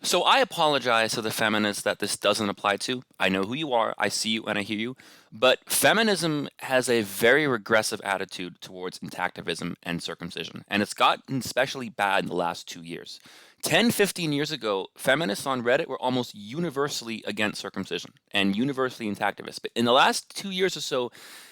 So I apologize to the feminists that this doesn't apply to. I know who you are, I see you, and I hear you. But feminism has a very regressive attitude towards intactivism and circumcision, and it's gotten especially bad in the last 2 years. 10, 15 years ago, feminists on Reddit were almost universally against circumcision and universally intactivist. But in the last 2 years or so,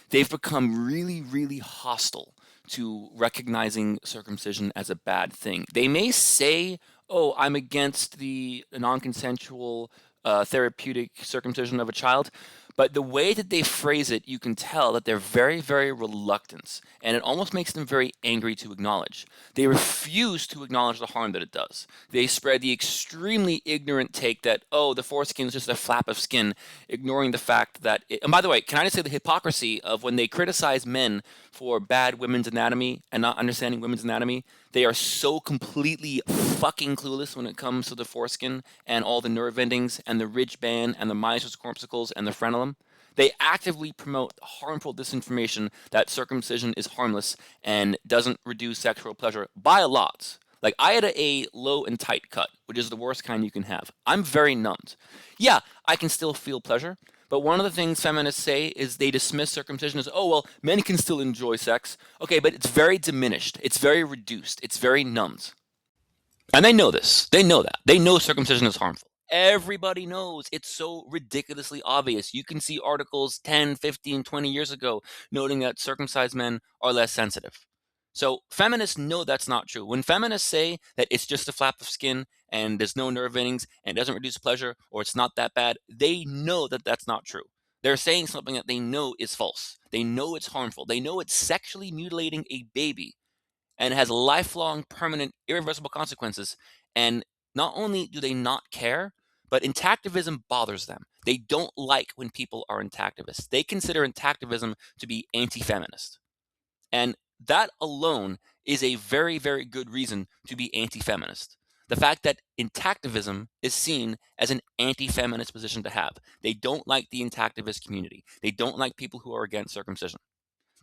they've become really, really hostile to recognizing circumcision as a bad thing. They may say, oh, I'm against the non-consensual therapeutic circumcision of a child. But the way that they phrase it, you can tell that they're very, very reluctant, and it almost makes them very angry to acknowledge. They refuse to acknowledge the harm that it does. They spread the extremely ignorant take that, oh, the foreskin is just a flap of skin, ignoring the fact that, and by the way, can I just say the hypocrisy of when they criticize men for bad women's anatomy and not understanding women's anatomy, they are so completely fucking clueless when it comes to the foreskin and all the nerve endings and the ridge band and the meisner's corpuscles and the frenulum. They actively promote harmful disinformation that circumcision is harmless and doesn't reduce sexual pleasure by a lot. Like, I had a low and tight cut, which is the worst kind you can have. I'm very numbed. Yeah, I can still feel pleasure, but one of the things feminists say is they dismiss circumcision as, oh, well, men can still enjoy sex. Okay, but it's very diminished. It's very reduced. It's very numbed. And they know this. They know that. They know circumcision is harmful. Everybody knows. It's so ridiculously obvious. You can see articles 10, 15, 20 years ago noting that circumcised men are less sensitive. So feminists know that's not true. When feminists say that it's just a flap of skin and there's no nerve endings and it doesn't reduce pleasure or it's not that bad, they know that that's not true. They're saying something that they know is false. They know it's harmful. They know it's sexually mutilating a baby and has lifelong, permanent, irreversible consequences. And not only do they not care, but intactivism bothers them. They don't like when people are intactivists. They consider intactivism to be anti feminist. And that alone is a very, very good reason to be anti feminist. The fact that intactivism is seen as an anti feminist position to have. They don't like the intactivist community, they don't like people who are against circumcision.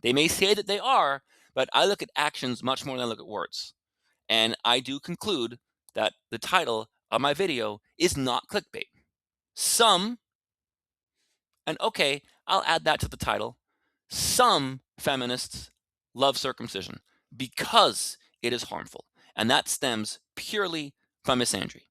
They may say that they are, but I look at actions much more than I look at words. And I do conclude that the title of my video is not clickbait. Some, and okay, I'll add that to the title, some feminists love circumcision because it is harmful. And that stems purely from misandry.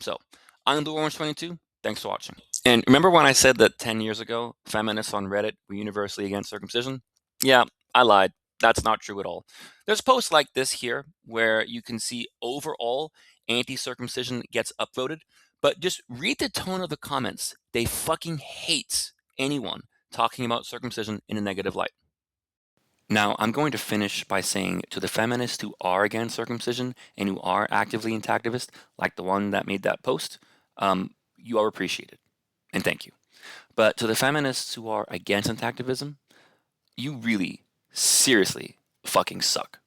So, I'm Blue Orange 22. Thanks for watching. And remember when I said that 10 years ago, feminists on Reddit were universally against circumcision? Yeah, I lied. That's not true at all. There's posts like this here where you can see overall anti-circumcision gets upvoted, but just read the tone of the comments. They fucking hate anyone talking about circumcision in a negative light. Now, I'm going to finish by saying to the feminists who are against circumcision and who are actively intactivist, like the one that made that post, you are appreciated, and thank you. But to the feminists who are against intactivism, you really, seriously fucking suck.